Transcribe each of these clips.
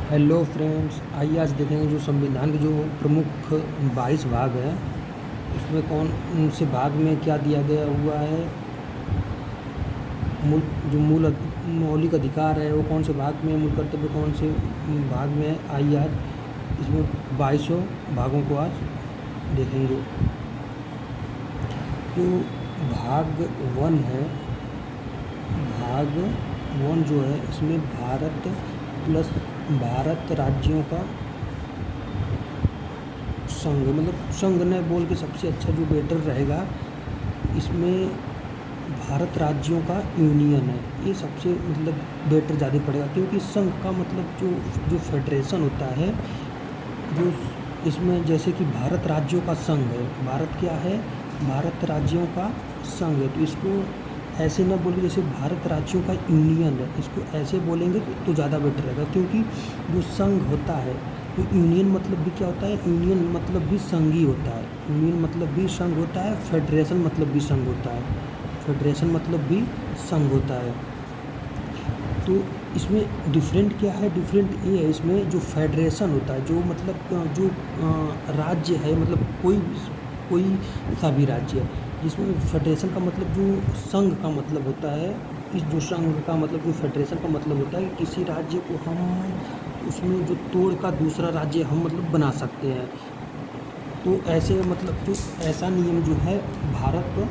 Hello friends, आइए आज देखेंगे जो संविधान के जो प्रमुख 22 भाग हैं उसमें कौन से भाग में क्या दिया गया हुआ है। मूल जो मौलिक अधिकार है वो कौन से भाग में, मूल कर्तव्य कौन से भाग में है। आइए आज इसमें 22 भागों को आज देखेंगे। जो भाग 1 है, भाग 1 जो है इसमें भारत राज्यों का संघ, मतलब संघ ने बोल के सबसे अच्छा जो बेटर रहेगा। इसमें भारत राज्यों का यूनियन है, ये सबसे मतलब बेटर ज़्यादा पड़ेगा, क्योंकि संघ का मतलब जो फेडरेशन होता है, जो इसमें जैसे कि भारत राज्यों का संघ है। भारत क्या है? भारत राज्यों का संघ है। तो इसको ऐसे ना बोलेंगे जैसे भारत राज्यों का यूनियन है, इसको ऐसे बोलेंगे तो ज़्यादा बेटर रहेगा। क्योंकि जो संघ होता है, तो यूनियन मतलब भी क्या होता है? यूनियन मतलब भी संघ ही होता है। यूनियन मतलब भी संघ होता है, फेडरेशन मतलब भी संघ होता है, फेडरेशन मतलब भी संघ होता है। तो इसमें डिफरेंट क्या है? डिफरेंट ये है, इसमें जो फेडरेशन होता है, जो मतलब जो राज्य है, मतलब कोई सा भी राज्य है, जिसमें फेडरेशन का मतलब जो संघ का मतलब होता है। इस जो संघ का मतलब जो फेडरेशन का मतलब होता है कि किसी राज्य को हम उसमें जो तोड़ का दूसरा राज्य हम मतलब बना सकते हैं। तो ऐसे मतलब जो ऐसा नियम जो है भारत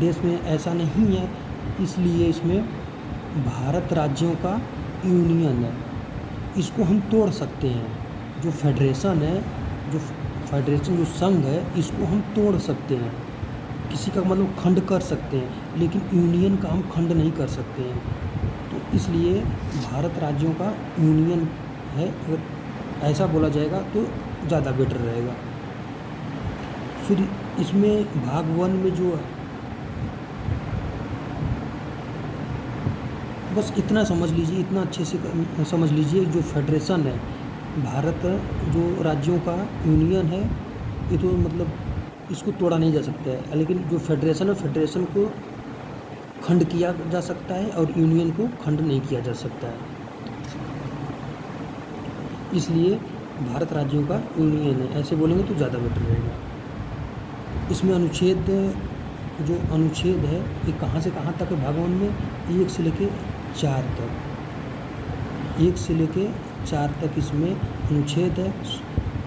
देश में ऐसा नहीं है, इसलिए इसमें भारत राज्यों का यूनियन है, इसको हम तोड़ सकते हैं। जो फेडरेशन है, जो फेडरेशन जो संघ है, इसको हम तोड़ सकते हैं, किसी का मतलब खंड कर सकते हैं, लेकिन यूनियन का हम खंड नहीं कर सकते हैं। तो इसलिए भारत राज्यों का यूनियन है, अगर ऐसा बोला जाएगा तो ज़्यादा बेटर रहेगा। फिर इसमें भाग 1 में जो बस इतना समझ लीजिए, इतना अच्छे से समझ लीजिए, जो फेडरेशन है, भारत जो राज्यों का यूनियन है, ये तो मतलब इसको तोड़ा नहीं जा सकता है। लेकिन जो फेडरेशन है, फेडरेशन को खंड किया जा सकता है और यूनियन को खंड नहीं किया जा सकता है। इसलिए भारत राज्यों का यूनियन है, ऐसे बोलेंगे तो ज़्यादा बेटर रहेगा। इसमें अनुच्छेद, जो अनुच्छेद है, ये कहाँ से कहाँ तक है भाग 1 में? 1 से लेके 4 तक, 1 से लेके 4 तक इसमें अनुच्छेद है।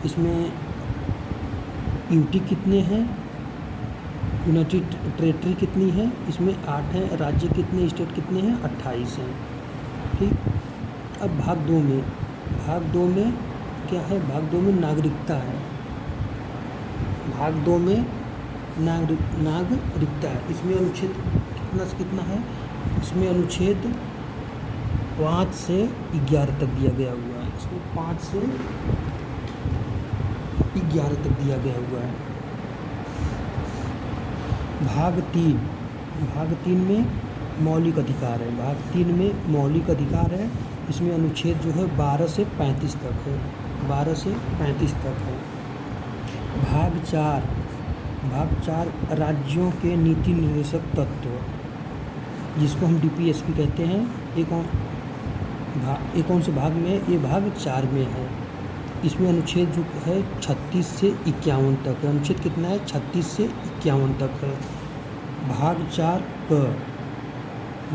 इसमें यूटी कितने हैं, यूनाइटेड टेरिटरी कितनी है, इसमें 8 हैं। राज्य कितने, स्टेट कितने हैं? 28 हैं। ठीक। अब भाग 2 में, भाग 2 में क्या है? भाग 2 में नागरिकता है। भाग 2 में नागरिकता है। इसमें अनुच्छेद कितना से कितना है? इसमें अनुच्छेद 5 से 11 तक दिया गया हुआ है। इसमें 5 से 11 तक दिया गया हुआ है। भाग 3, भाग 3 में मौलिक अधिकार है। भाग 3 में मौलिक अधिकार है। इसमें अनुच्छेद जो है 12 से 35 तक है, 12 से 35 तक है। भाग 4, भाग 4 राज्यों के नीति निर्देशक तत्व, जिसको हम डीपीएसपी कहते हैं, ये कौन से भाग में है? ये भाग 4 में है। इसमें अनुच्छेद जो है 36 से 51 तक है। अनुच्छेद कितना है? 36 से 51 तक है। भाग 4 क,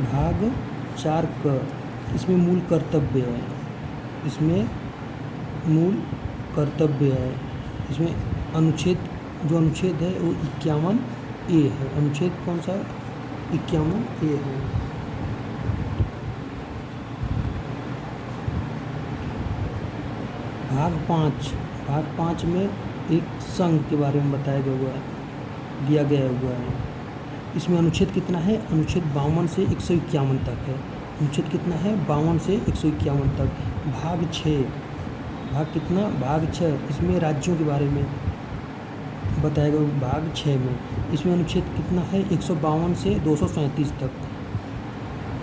भाग 4 क, इसमें मूल कर्तव्य है। इसमें मूल कर्तव्य है। इसमें अनुच्छेद, जो अनुच्छेद है वो 51A है। अनुच्छेद कौन सा है? 51A है। भाग 5, भाग 5 में एक संघ के बारे में बताया गया हुआ है, दिया गया हुआ है। इसमें अनुच्छेद कितना है? अनुच्छेद 52 से 151 तक है। अनुच्छेद कितना है? 52 से 151 तक। भाग 6, भाग कितना? भाग 6, इसमें राज्यों के बारे में बताया गया भाग 6 में। इसमें अनुच्छेद कितना है? 152 से 237 तक,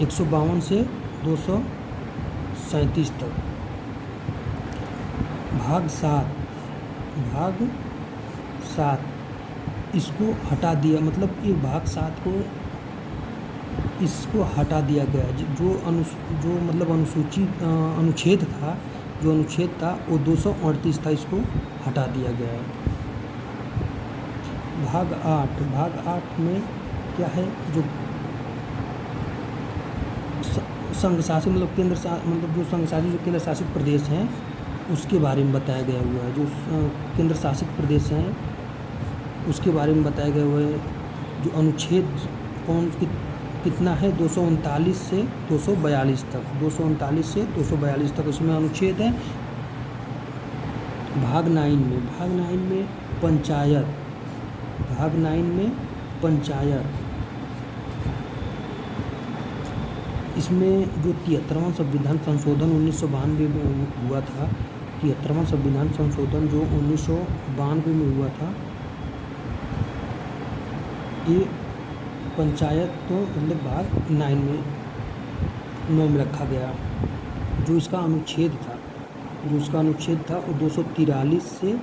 152 से 237 तक। भाग 7, भाग 7, इसको हटा दिया, मतलब ये भाग 7 को इसको हटा दिया गया। जो मतलब अनुच्छेद था जो अनुच्छेद था वो 238 था, इसको हटा दिया गया है। भाग 8 में क्या है, जो संघ शासित मतलब जो संघ शासित जो केंद्र शासित प्रदेश हैं उसके बारे में बताया गया हुआ है। जो केंद्र शासित प्रदेश हैं उसके बारे में बताया गया हुआ है। जो अनुच्छेद कितना है, 239 से 242 तक, 239 से 242 तक इसमें अनुच्छेद है। भाग 9 में पंचायत, भाग 9 में पंचायत, इसमें जो 73वां संविधान संशोधन 1992 में हुआ था, 73वां संविधान संशोधन जो 1992 में हुआ था, ये पंचायत तो मतलब भाग 9 में रखा गया। जो इसका अनुच्छेद था वो 243 से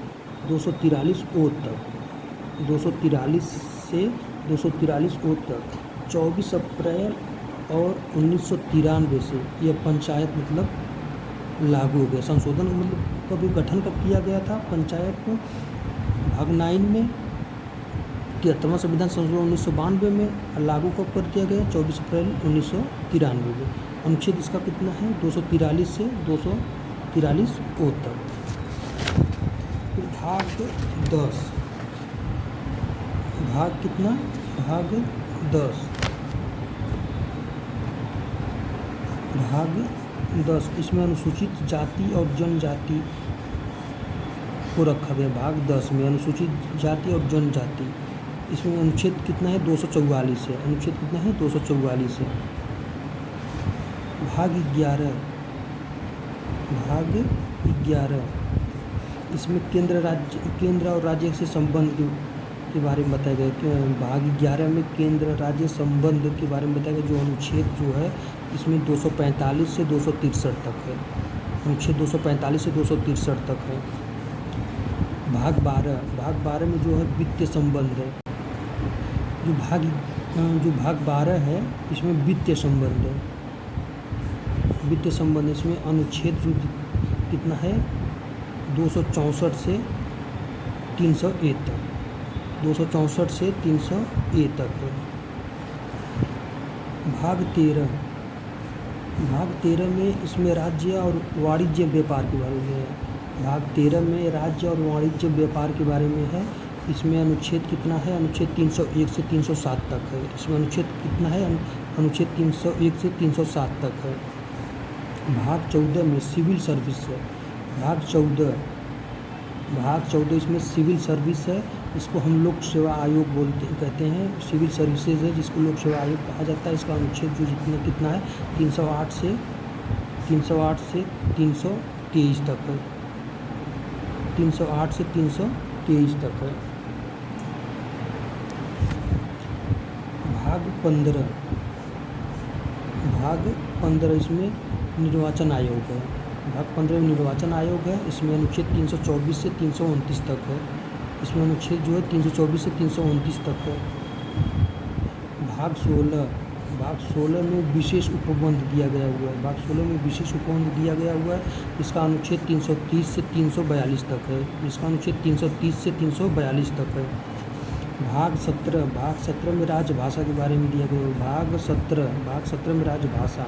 243 ओ तक, 243 से 243 ओ तक 24 अप्रैल और 1993 से यह पंचायत मतलब लागू हो गया। संशोधन मतलब कभी गठन कब किया गया था पंचायत को, भाग 9 में 73वां संविधान संशोधन 1992 में, लागू कब कर दिया गया 24 अप्रैल 1993 में। अनुच्छेद इसका कितना है, 243 से 243 ओ तक। भाग 10, भाग कितना, भाग 10, भाग 10 इसमें अनुसूचित जाति और जनजाति को रखा गया। भाग 10 में अनुसूचित जाति और जनजाति, इसमें अनुच्छेद कितना है, 244 है। अनुच्छेद कितना है, 244 है। भाग 11, भाग 11 इसमें केंद्र और राज्य से संबंध के बारे में बताया गया। भाग 11 में केंद्र राज्य संबंध के बारे में बताया गया। जो अनुच्छेद जो है इसमें 245 से 263 तक है। अनुच्छेद 245 से 263 तक है। भाग 12 में जो है वित्तीय संबंध है। जो भाग 12 है इसमें वित्तीय संबंध है। वित्तीय संबंध इसमें अनुच्छेद जो कितना है, 264 से 300A तक, 264 से 300A तक है। भाग 13 में इसमें राज्य और वाणिज्य व्यापार के बारे में है। भाग 13 में राज्य और वाणिज्य व्यापार के बारे में है। इसमें अनुच्छेद कितना है, अनुच्छेद 301 से 307 तक है। इसमें अनुच्छेद कितना है, अनुच्छेद 301 से 307 तक है। भाग 14 में सिविल सर्विस है। भाग 14 इसमें सिविल सर्विस है। इसको हम लोक सेवा आयोग कहते हैं। सिविल सर्विसेज है जिसको लोक सेवा आयोग कहा जाता है। इसका अनुच्छेद जो कितना है, 308 से 323 तक है। 308 से 323 तक है। भाग 15 इसमें निर्वाचन आयोग है। भाग 15 में निर्वाचन आयोग है। इसमें अनुच्छेद 324 से 329 तक है। इसमें अनुच्छेद जो है 324 से 329 तक है। भाग 16 में विशेष उपबंध दिया गया हुआ है। भाग 16 में विशेष उपबंध दिया गया हुआ है। इसका अनुच्छेद 330 से 342 तक है। इसका अनुच्छेद 330 से 342 तक है। भाग 17 में राजभाषा के बारे में दिया गया है। भाग 17 में राजभाषा,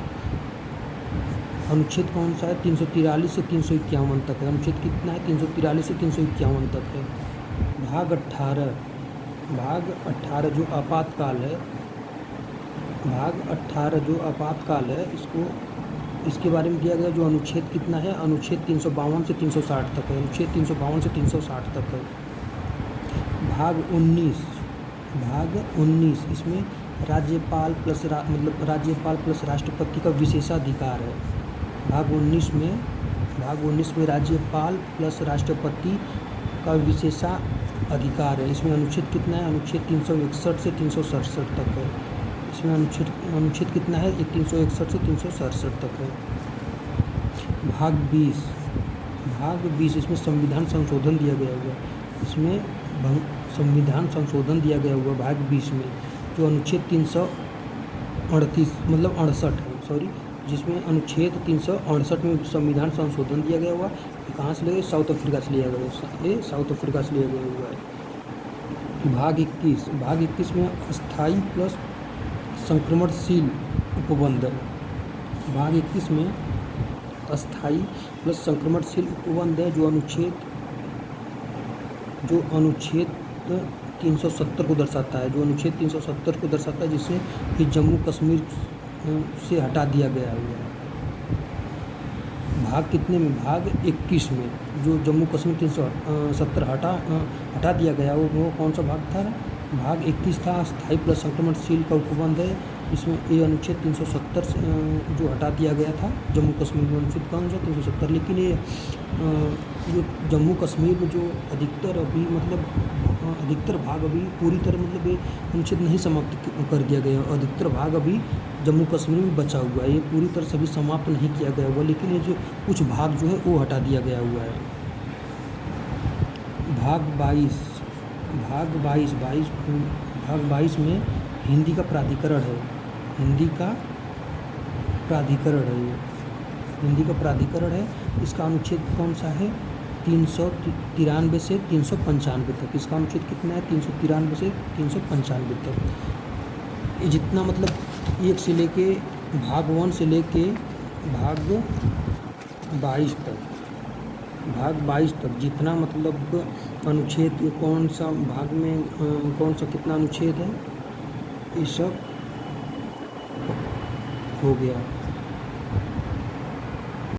अनुच्छेद कौन सा है, 343 से 351 तक है। अनुच्छेद कितना है, 343 से 351 तक है। भाग 18 जो आपातकाल है। भाग 18 जो आपातकाल है, इसके बारे में दिया गया। जो अनुच्छेद कितना है, अनुच्छेद 352 से 360 तक है। अनुच्छेद 352 से 360 तक है। भाग 19 इसमें राज्यपाल प्लस राष्ट्रपति का विशेषाधिकार है। भाग 19 में राज्यपाल प्लस राष्ट्रपति का विशेषाधिकार है। इसमें अनुच्छेद कितना है, अनुच्छेद 361 से 367 तक है। इसमें अनुच्छेद कितना है, 361 से 367 तक है। भाग 20 इसमें संविधान संशोधन दिया गया हुआ है। इसमें संविधान संशोधन दिया गया हुआ भाग 20 में। जो अनुच्छेद 368 है, जिसमें अनुच्छेद 368 में संविधान संशोधन दिया गया हुआ। ये कहाँ से लिया? साउथ अफ्रीका से लिया गया, ये साउथ अफ्रीका से लिया गया हुआ है। भाग 21 में अस्थायी प्लस संक्रमणशील उपबंध। भाग 21 में अस्थायी प्लस संक्रमणशील उपबंध है, जो अनुच्छेद 370 को दर्शाता है, जिसे कि जम्मू कश्मीर से हटा दिया गया हुआ है। भाग कितने में? भाग 21 में जो जम्मू कश्मीर 370 हटा दिया गया, वो कौन सा भाग था? भाग 21 था, अस्थायी प्लस संक्रमणशील का उपबंध है। इसमें ये अनुच्छेद 370 जो हटा दिया गया था जम्मू कश्मीर में, अनुच्छेद कौन सा? 370। लेकिन ये जो जम्मू कश्मीर में जो अधिकतर भाग अभी पूरी तरह मतलब ये अनुच्छेद नहीं समाप्त कर दिया गया, अधिकतर भाग अभी जम्मू कश्मीर में बचा हुआ है, ये पूरी तरह से अभी समाप्त नहीं किया गया हुआ, लेकिन ये जो कुछ भाग जो है वो हटा दिया गया हुआ है। भाग 22 में हिंदी का प्राधिकरण है, हिंदी का प्राधिकरण है। इसका अनुच्छेद कौन सा है? 393 से 395 तक। इसका अनुच्छेद कितना है? 393 से 395 तक। ये जितना मतलब 1 से लेके भाग 1 से लेके भाग 22 तक जितना मतलब अनुच्छेद कौन सा भाग में कौन सा कितना अनुच्छेद है, ये सब हो गया।